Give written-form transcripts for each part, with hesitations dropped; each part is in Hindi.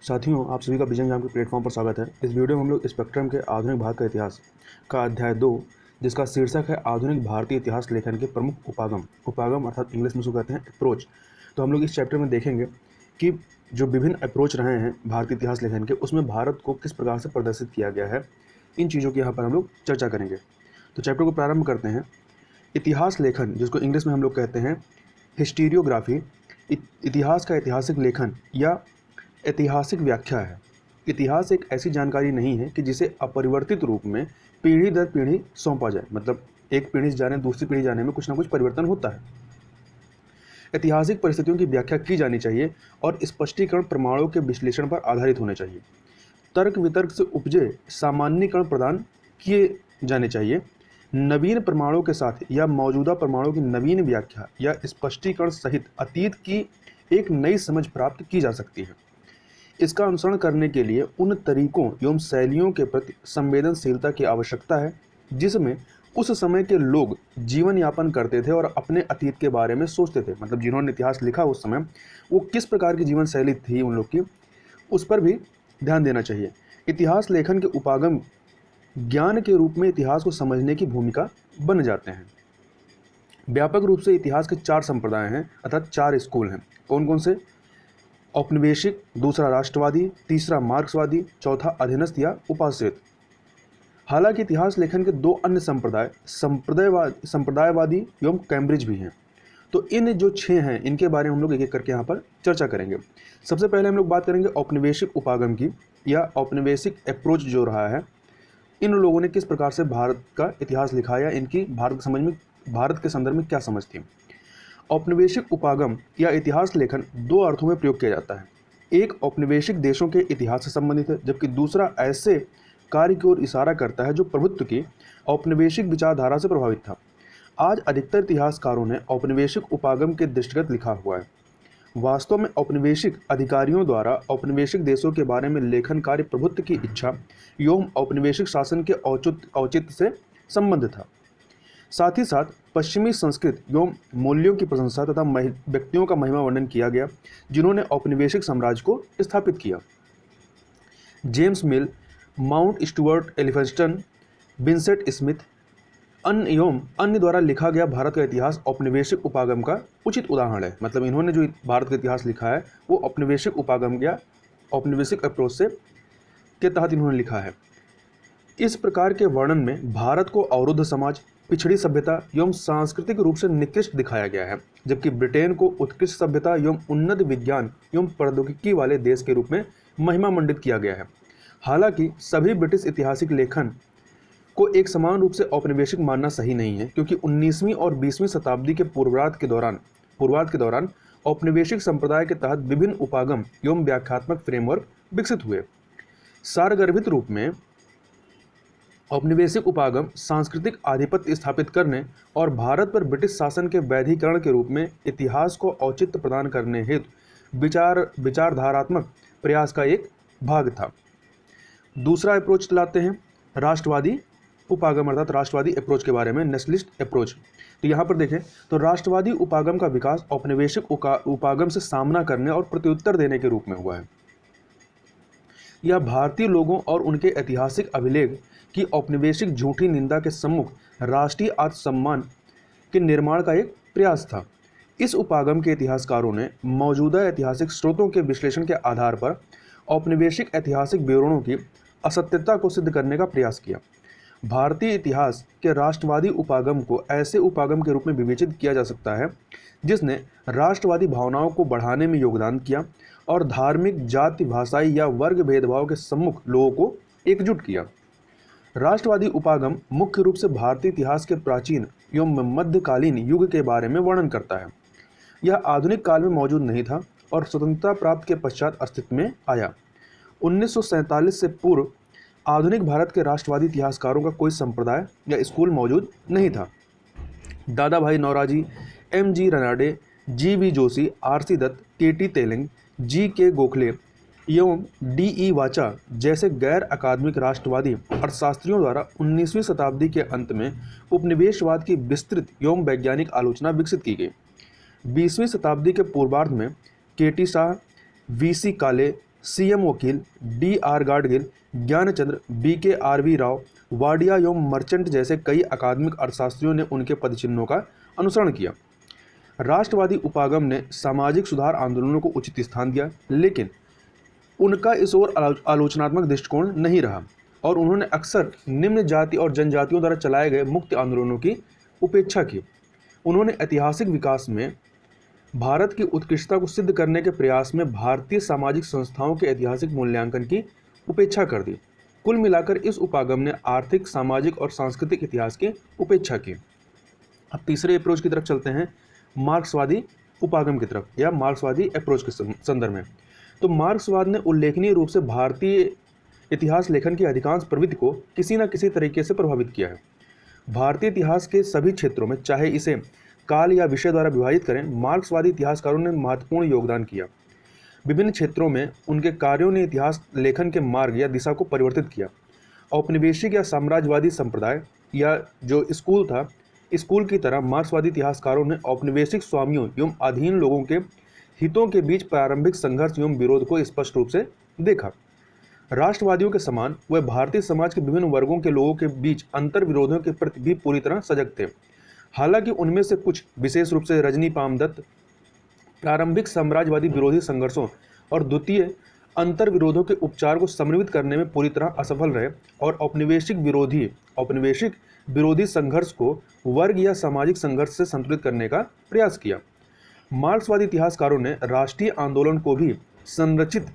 साथियों, आप सभी का विजन एग्जाम के प्लेटफॉर्म पर स्वागत है। इस वीडियो में हम लोग स्पेक्ट्रम के आधुनिक भारत का इतिहास का अध्याय 2, जिसका शीर्षक है आधुनिक भारतीय इतिहास लेखन के प्रमुख उपागम। उपागम अर्थात इंग्लिश में उसको कहते हैं अप्रोच। तो हम लोग इस चैप्टर में देखेंगे कि जो विभिन्न अप्रोच रहे हैं भारतीय इतिहास लेखन के, उसमें भारत को किस प्रकार से प्रदर्शित किया गया है। इन चीज़ों की यहाँ पर हम लोग चर्चा करेंगे। तो चैप्टर को प्रारंभ करते हैं। इतिहास लेखन, जिसको इंग्लिश में हम लोग कहते हैं हिस्टीरियोग्राफी, इतिहास का ऐतिहासिक लेखन या ऐतिहासिक व्याख्या है। इतिहास एक ऐसी जानकारी नहीं है कि जिसे अपरिवर्तित रूप में पीढ़ी दर पीढ़ी सौंपा जाए। मतलब एक पीढ़ी से जाने दूसरी पीढ़ी जाने में कुछ ना कुछ परिवर्तन होता है। ऐतिहासिक परिस्थितियों की व्याख्या की जानी चाहिए और स्पष्टीकरण प्रमाणों के विश्लेषण पर आधारित होने चाहिए। तर्क वितर्क से उपजे सामान्यीकरण प्रदान किए जाने चाहिए। नवीन प्रमाणों के साथ या मौजूदा प्रमाणों की नवीन व्याख्या या स्पष्टीकरण सहित अतीत की एक नई समझ प्राप्त की जा सकती है। इसका अनुसरण करने के लिए उन तरीकों एवं शैलियों के प्रति संवेदनशीलता की आवश्यकता है जिसमें उस समय के लोग जीवन यापन करते थे और अपने अतीत के बारे में सोचते थे। मतलब जिन्होंने इतिहास लिखा उस समय वो किस प्रकार की जीवन शैली थी उन लोग की, उस पर भी ध्यान देना चाहिए। इतिहास लेखन के उपागम ज्ञान के रूप में इतिहास को समझने की भूमिका बन जाते हैं। व्यापक रूप से इतिहास के 4 संप्रदाय हैं, अर्थात 4 स्कूल हैं। कौन कौन से? औपनिवेशिक, दूसरा राष्ट्रवादी, तीसरा मार्क्सवादी, चौथा अधीनस्थ या उपाश्रित। हालांकि इतिहास लेखन के 2 अन्य संप्रदाय संप्रदायवादी एवं कैम्ब्रिज भी हैं। तो इन जो 6 हैं इनके बारे में हम लोग एक एक करके यहाँ पर चर्चा करेंगे। सबसे पहले हम लोग बात करेंगे औपनिवेशिक उपागम की, या औपनिवेशिक अप्रोच जो रहा है। इन लोगों ने किस प्रकार से भारत का इतिहास लिखा या इनकी भारत के संदर्भ में क्या समझ थी। औपनिवेशिक उपागम या इतिहास लेखन 2 अर्थों में प्रयोग किया जाता है। एक औपनिवेशिक देशों के इतिहास से संबंधित है, जबकि दूसरा ऐसे कार्य की ओर इशारा करता है जो प्रभुत्व की औपनिवेशिक विचारधारा से प्रभावित था। आज अधिकतर इतिहासकारों ने औपनिवेशिक उपागम के दृष्टिगत लिखा हुआ है। वास्तव में औपनिवेशिक अधिकारियों द्वारा औपनिवेशिक देशों के बारे में लेखन कार्य प्रभुत्व की इच्छा एवं औपनिवेशिक शासन के औचित्य से संबंध था। साथ ही साथ पश्चिमी संस्कृति एवं मूल्यों की प्रशंसा तथा व्यक्तियों का महिमा वर्णन किया गया जिन्होंने औपनिवेशिक साम्राज्य को स्थापित किया। जेम्स मिल, mount Stuart Elphinstone, Vincent Smith अन्य द्वारा लिखा गया भारत का इतिहास औपनिवेशिक उपागम का उचित उदाहरण है। मतलब इन्होंने जो भारत का इतिहास लिखा है वो औपनिवेशिक उपागम या औपनिवेशिक अप्रोच से के तहत इन्होंने लिखा है। इस प्रकार के वर्णन में भारत को अवरुद्ध समाज, पिछड़ी सभ्यता एवं सांस्कृतिक रूप से निकृष्ट दिखाया गया है, जबकि ब्रिटेन को उत्कृष्ट सभ्यता एवं उन्नत विज्ञान एवं प्रौद्योगिकी वाले देश के रूप में महिमा मंडित किया गया है। हालांकि सभी ब्रिटिश ऐतिहासिक लेखन को एक समान रूप से औपनिवेशिक मानना सही नहीं है, क्योंकि 19वीं और 20वीं शताब्दी के पूर्वार्ध के दौरान औपनिवेशिक संप्रदाय के तहत विभिन्न उपागम एवं व्याख्यात्मक फ्रेमवर्क विकसित हुए। सारगर्भित रूप में औपनिवेशिक उपागम सांस्कृतिक आधिपत्य स्थापित करने और भारत पर ब्रिटिश शासन के वैधीकरण के रूप में इतिहास को औचित्य प्रदान करने हेतु विचारधारात्मक प्रयास का एक भाग था। दूसरा अप्रोच लाते हैं राष्ट्रवादी उपागम, अर्थात राष्ट्रवादी अप्रोच के बारे में, नेशनलिस्ट अप्रोच। तो यहाँ पर देखें तो राष्ट्रवादी उपागम का विकास औपनिवेशिक उपागम से सामना करने और प्रत्युत्तर देने के रूप में हुआ है। यह भारतीय लोगों और उनके ऐतिहासिक अभिलेख की औपनिवेशिक झूठी निंदा के सम्मुख राष्ट्रीय आत्मसम्मान के निर्माण का एक प्रयास था। इस उपागम के इतिहासकारों ने मौजूदा ऐतिहासिक स्रोतों के विश्लेषण के आधार पर औपनिवेशिक ऐतिहासिक विवरणों की असत्यता को सिद्ध करने का प्रयास किया। भारतीय इतिहास के राष्ट्रवादी उपागम को ऐसे उपागम के रूप में विवेचित किया जा सकता है जिसने राष्ट्रवादी भावनाओं को बढ़ाने में योगदान किया और धार्मिक, जाति, भाषाई या वर्ग भेदभाव के सम्मुख लोगों को एकजुट किया। राष्ट्रवादी उपागम मुख्य रूप से भारतीय इतिहास के प्राचीन एवं मध्यकालीन युग के बारे में वर्णन करता है। यह आधुनिक काल में मौजूद नहीं था और स्वतंत्रता प्राप्त के पश्चात अस्तित्व में आया। 1947 से पूर्व आधुनिक भारत के राष्ट्रवादी इतिहासकारों का कोई संप्रदाय या स्कूल मौजूद नहीं था। दादा भाई Naoroji, M.G. Ranade, G.V. Joshi, R.C. Dutt, K.T. Telang, G.K. Gokhale एवं D.E. वाचा जैसे गैर अकादमिक राष्ट्रवादी अर्थशास्त्रियों द्वारा 19वीं शताब्दी के अंत में उपनिवेशवाद की विस्तृत एवं वैज्ञानिक आलोचना विकसित की गई। 20वीं शताब्दी के पूर्वार्ध में K.T. शाह, V.C. काले, CM वकील, DR गाडगिल, ज्ञानचंद्र, BK राव, वाडिया एवं मर्चेंट जैसे कई अकादमिक अर्थशास्त्रियों ने उनके पदचिन्हों का अनुसरण किया। राष्ट्रवादी उपागम ने सामाजिक सुधार आंदोलनों को उचित स्थान दिया, लेकिन उनका इस ओर आलोचनात्मक दृष्टिकोण नहीं रहा और उन्होंने अक्सर निम्न जाति और जनजातियों द्वारा चलाए गए मुक्त आंदोलनों की उपेक्षा की। उन्होंने ऐतिहासिक विकास में भारत की उत्कृष्टता को सिद्ध करने के प्रयास में भारतीय सामाजिक संस्थाओं के ऐतिहासिक मूल्यांकन की उपेक्षा कर दी। कुल मिलाकर इस उपागम ने आर्थिक, सामाजिक और सांस्कृतिक इतिहास की उपेक्षा की। अब तीसरे अप्रोच की तरफ चलते हैं, मार्क्सवादी उपागम की तरफ या मार्क्सवादी अप्रोच के संदर्भ में। तो मार्क्सवाद ने उल्लेखनीय रूप से भारतीय इतिहास लेखन की अधिकांश प्रवृत्ति को किसी न किसी तरीके से प्रभावित किया है। भारतीय इतिहास के सभी क्षेत्रों में, चाहे इसे काल या विषय द्वारा विभाजित करें, मार्क्सवादी इतिहासकारों ने महत्वपूर्ण योगदान किया। विभिन्न क्षेत्रों में उनके कार्यों ने इतिहास लेखन के मार्ग या दिशा को परिवर्तित किया। औपनिवेशिक या साम्राज्यवादी संप्रदाय या जो स्कूल था, स्कूल की तरह मार्क्सवादी इतिहासकारों ने औपनिवेशिक स्वामियों एवं अधीन लोगों के हितों के बीच प्रारंभिक संघर्ष एवं विरोध को स्पष्ट रूप से देखा। राष्ट्रवादियों के समान वह भारतीय समाज के विभिन्न वर्गों के लोगों के बीच अंतर विरोधों के प्रति भी पूरी तरह सजग थे। हालांकि उनमें से कुछ, विशेष रूप से रजनी पामदत्त, प्रारंभिक साम्राज्यवादी विरोधी संघर्षों और द्वितीय अंतर विरोधों के उपचार को समन्वित करने में पूरी तरह असफल रहे और औपनिवेशिक विरोधी संघर्ष को वर्ग या सामाजिक संघर्ष से संतुलित करने का प्रयास किया। मार्क्सवादी इतिहासकारों ने राष्ट्रीय आंदोलन को भी संरचित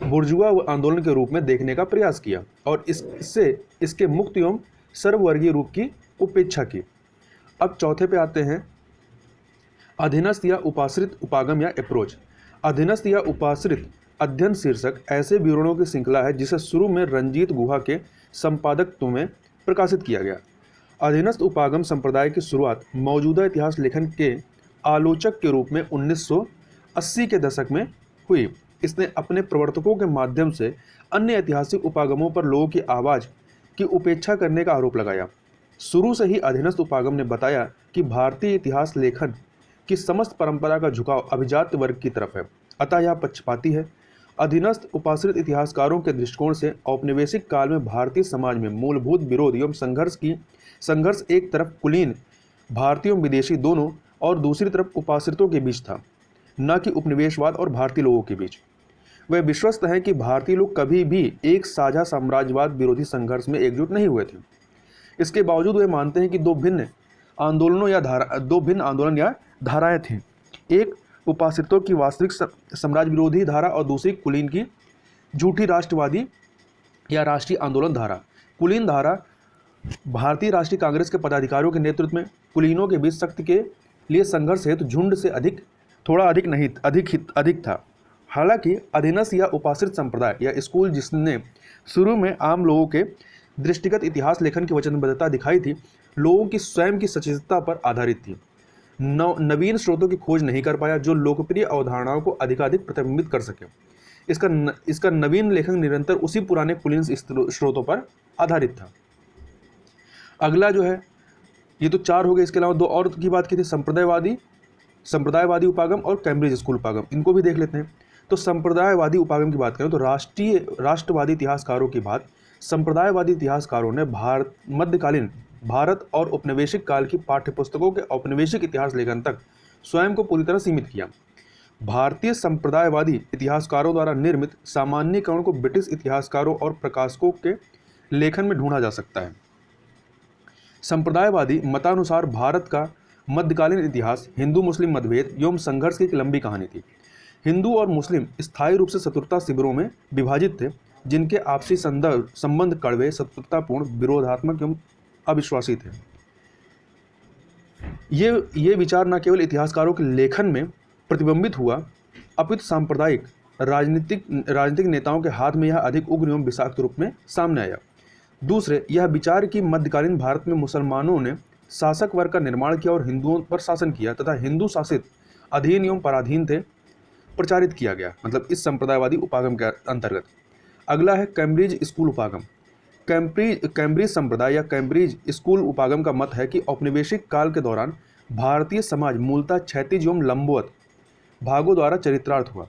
बुर्जुआ आंदोलन के रूप में देखने का प्रयास किया और इसके मुक्त एवं सर्ववर्गीय रूप की उपेक्षा की। अब चौथे पे आते हैं, अधीनस्थ या उपाश्रित उपागम या अप्रोच। अधीनस्थ या उपाश्रित अध्ययन शीर्षक ऐसे विवरणों की श्रृंखला है जिसे शुरू में रंजीत गुहा के संपादकत्व में प्रकाशित किया गया। अधीनस्थ उपागम संप्रदाय की शुरुआत मौजूदा इतिहास लेखन के आलोचक के रूप में 1980 के दशक में हुई। इसने अपने प्रवर्तकों के माध्यम से अन्य ऐतिहासिक उपागमों पर लोगों की आवाज़ की उपेक्षा करने का आरोप लगाया। शुरू से ही अधीनस्थ उपागम ने बताया कि भारतीय इतिहास लेखन की समस्त परंपरा का झुकाव अभिजात वर्ग की तरफ है, अतः यह पक्षपाती है। अधीनस्थ उपाश्रित इतिहासकारों के दृष्टिकोण से औपनिवेशिक काल में भारतीय समाज में मूलभूत विरोध एवं संघर्ष एक तरफ कुलीन भारतीय एवं विदेशी दोनों और दूसरी तरफ उपाश्रितों के बीच था, न कि उपनिवेशवाद और भारतीय लोगों के बीच। वे विश्वस्त हैं कि भारतीय लोग कभी भी एक साझा साम्राज्यवाद विरोधी संघर्ष में एकजुट नहीं हुए थे। इसके बावजूद वे मानते हैं कि दो भिन्न आंदोलन या धाराएं थीं, एक उपाश्रितों की वास्तविक साम्राज्य विरोधी धारा और दूसरी कुलीन की झूठी राष्ट्रवादी या राष्ट्रीय आंदोलन धारा। कुलीन धारा भारतीय राष्ट्रीय कांग्रेस के पदाधिकारियों के नेतृत्व में कुलीनों के बीच शक्ति के लिए संघर्ष हेतु झुंड से अधिक था। हालांकि अधीनस्थ या उपाश्रित संप्रदाय या स्कूल, जिसने शुरू में आम लोगों के दृष्टिगत इतिहास लेखन की वचनबद्धता दिखाई थी, लोगों की स्वयं की सचेतता पर आधारित थी। नवीन स्रोतों की खोज नहीं कर पाया जो लोकप्रिय अवधारणाओं को अधिकाधिक प्रतिबिंबित कर सके। इसका नवीन लेखन निरंतर उसी पुराने कुलीन स्रोतों पर आधारित था। अगला जो है, ये तो चार हो गए, इसके अलावा दो और की बात की थी, संप्रदायवादी उपागम और कैम्ब्रिज स्कूल उपागम। इनको भी देख लेते हैं। तो संप्रदायवादी उपागम की बात करें तो राष्ट्रवादी इतिहासकारों की बात, संप्रदायवादी इतिहासकारों ने मध्यकालीन भारत और औपनिवेशिक काल की पाठ्यपुस्तकों के औपनिवेशिक इतिहास लेखन तक स्वयं को पूरी तरह सीमित किया। भारतीय संप्रदायवादी इतिहासकारों द्वारा निर्मित सामान्यीकरण को ब्रिटिश इतिहासकारों और प्रकाशकों के लेखन में ढूंढा जा सकता है। संप्रदायवादी मतानुसार भारत का मध्यकालीन इतिहास हिंदू मुस्लिम मतभेद एवं संघर्ष की एक लंबी कहानी थी। हिंदू और मुस्लिम स्थायी रूप से शत्रुता शिविरों में विभाजित थे, जिनके आपसी संबंध कड़वे, शत्रुतापूर्ण, विरोधात्मक एवं अविश्वासी थे। ये विचार न केवल इतिहासकारों के लेखन में प्रतिबिंबित हुआ, अपितु सांप्रदायिक राजनीतिक नेताओं के हाथ में यह अधिक उग्र एवं विषाक्त रूप में सामने आया। दूसरे, यह विचार कि मध्यकालीन भारत में मुसलमानों ने शासक वर्ग का निर्माण किया और हिंदुओं पर शासन किया तथा हिंदू शासित अधीन एवं पराधीन थे, प्रचारित किया गया, मतलब इस संप्रदायवादी उपागम के अंतर्गत। अगला है कैम्ब्रिज स्कूल उपागम। कैम्ब्रिज संप्रदाय या कैम्ब्रिज स्कूल उपागम का मत है कि औपनिवेशिक काल के दौरान भारतीय समाज मूलतः क्षैतिज एवं लंबवत भागों द्वारा चरित्रार्थ हुआ।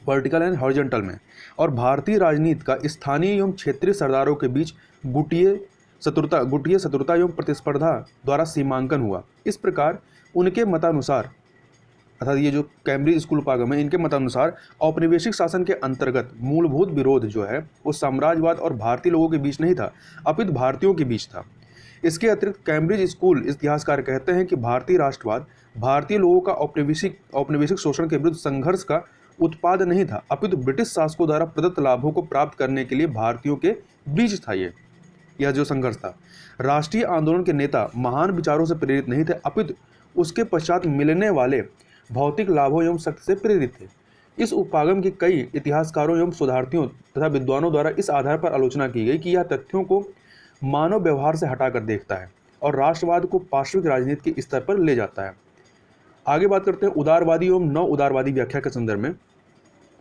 वर्टिकल एंड हॉरिजॉन्टल में, और भारतीय राजनीति का स्थानीय एवं क्षेत्रीय सरदारों के बीच गुटीय शत्रुता एवं प्रतिस्पर्धा द्वारा सीमांकन हुआ। इस प्रकार उनके मतानुसार, अर्थात ये जो कैम्ब्रिज स्कूल उपागम है, इनके मतानुसार औपनिवेशिक शासन के अंतर्गत मूलभूत विरोध जो है वो साम्राज्यवाद और भारतीय लोगों के बीच नहीं था, अपितु भारतीयों के बीच था। इसके अतिरिक्त कैम्ब्रिज स्कूल इतिहासकार कहते हैं कि भारतीय राष्ट्रवाद भारतीय लोगों का औपनिवेशिक शोषण के विरुद्ध संघर्ष का उत्पाद नहीं था, अपितु ब्रिटिश शासकों द्वारा प्रदत्त लाभों को प्राप्त करने के लिए भारतीयों के बीच था। यह जो संघर्ष था, राष्ट्रीय आंदोलन के नेता महान विचारों से प्रेरित नहीं थे, अपितु उसके पश्चात मिलने वाले भौतिक लाभों एवं शक्ति से प्रेरित थे। इस उपागम की कई इतिहासकारों एवं शोधार्थियों तथा विद्वानों द्वारा इस आधार पर आलोचना की गई कि यह तथ्यों को मानव व्यवहार से हटाकर देखता है और राष्ट्रवाद को पार्श्विक राजनीति के स्तर पर ले जाता है। आगे बात करते हैं उदारवादी एवं नव उदारवादी व्याख्या के संदर्भ में।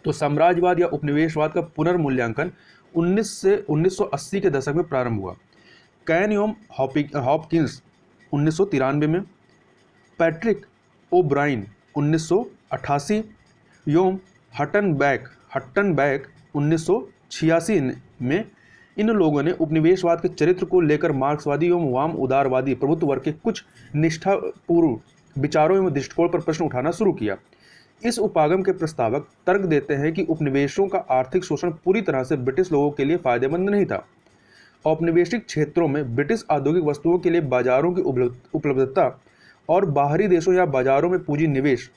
तो साम्राज्यवाद या उपनिवेशवाद का पुनर्मूल्यांकन 1980 के दशक में प्रारंभ हुआ। कैन एवं हॉपकिंस 1993 में, पैट्रिक ओब्राइन 1988 एवं हटनबैक 1986 में इन लोगों ने उपनिवेशवाद के चरित्र को लेकर मार्क्सवादी एवं वाम उदारवादी प्रभुत्व वर्ग के कुछ निष्ठापूर्ण विचारों एवं दृष्टिकोण पर प्रश्न उठाना शुरू किया। इस उपागम के प्रस्तावक तर्क देते हैं कि उपनिवेशों का आर्थिक शोषण पूरी तरह से ब्रिटिश लोगों के लिए फायदेमंद नहीं था। औपनिवेशिक क्षेत्रों में ब्रिटिश औद्योगिक वस्तुओं के लिए बाजारों की उपलब्धता और बाहरी देशों या बाजारों में पूंजी निवेश,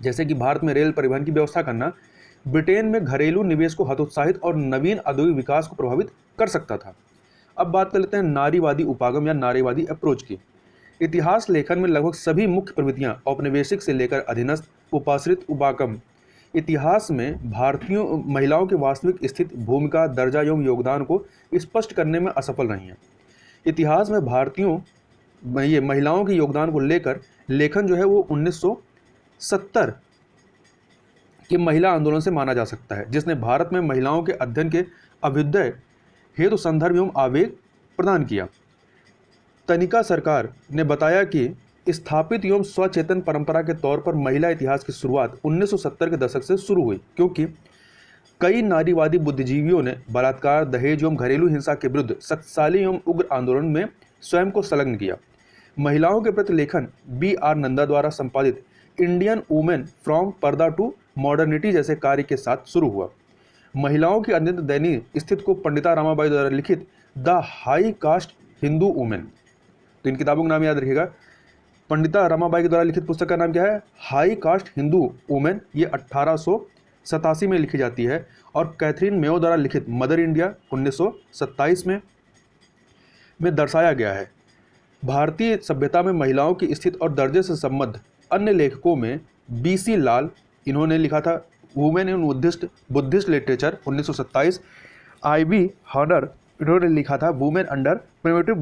जैसे कि भारत में रेल परिवहन की व्यवस्था करना, ब्रिटेन में घरेलू निवेश को हतोत्साहित और नवीन औद्योगिक विकास को प्रभावित कर सकता था। अब बात कर लेते हैं नारीवादी उपागम या नारीवादी अप्रोच की। इतिहास लेखन में लगभग सभी मुख्य प्रवृत्तियां औपनिवेशिक से लेकर अधीनस्थ उपाश्रित उपागम इतिहास में भारतीयों महिलाओं की वास्तविक स्थिति, भूमिका, दर्जा एवं योगदान को स्पष्ट करने में असफल रही हैं। इतिहास में भारतीयों महिलाओं के योगदान को लेकर लेखन जो है वो 1970 के महिला आंदोलन से माना जा सकता है, जिसने भारत में महिलाओं के अध्ययन के अभ्युदय हेतु संदर्भ एवं आवेग प्रदान किया। तनिका सरकार ने बताया कि स्थापित एवं स्वचेतन परंपरा के तौर पर महिला इतिहास की शुरुआत 1970 के दशक से शुरू हुई, क्योंकि कई नारीवादी बुद्धिजीवियों ने बलात्कार, दहेज एवं घरेलू हिंसा के विरुद्ध शक्तिशाली एवं उग्र आंदोलन में स्वयं को संलग्न किया। महिलाओं के प्रति लेखन B.R. नंदा द्वारा संपादित इंडियन वुमेन फ्रॉम पर्दा टू मॉडर्निटी जैसे कार्य के साथ शुरू हुआ। महिलाओं की अत्यंत दयनीय स्थिति को पंडिता रमाबाई द्वारा लिखित the high cast Hindu women, तो इन किताबों का नाम याद रखिएगा। पंडिता रमाबाई के द्वारा लिखित पुस्तक का नाम क्या है? High cast Hindu women. ये 1887 में लिखी जाती है। और कैथरीन मेयो द्वारा लिखित मदर इंडिया 1927 में दर्शाया गया है। भारतीय सभ्यता में महिलाओं की स्थिति और दर्जे से संबद्ध अन्य लेखकों में B.C. लाल, इन्होंने लिखा था women in Buddhist literature 1927। I.B. Horner, इन्होंने लिखा था वुमेन अंडर प्रिमिटिव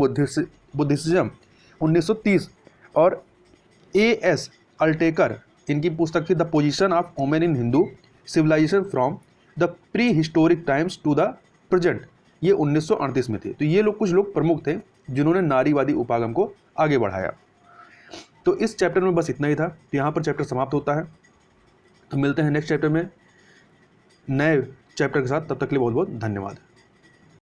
बुद्धिज्म 1930। और A.S. अल्टेकर, इनकी पुस्तक थी the position of women in Hindu civilisation from the prehistoric times to the present, ये 1938 में थी। तो ये लोग कुछ लोग प्रमुख थे जिन्होंने नारीवादी उपागम को आगे बढ़ाया। तो इस चैप्टर में बस इतना ही था। तो यहाँ पर चैप्टर समाप्त होता है। तो मिलते हैं नेक्स्ट चैप्टर में नए चैप्टर के साथ। तब तक के लिए बहुत बहुत धन्यवाद।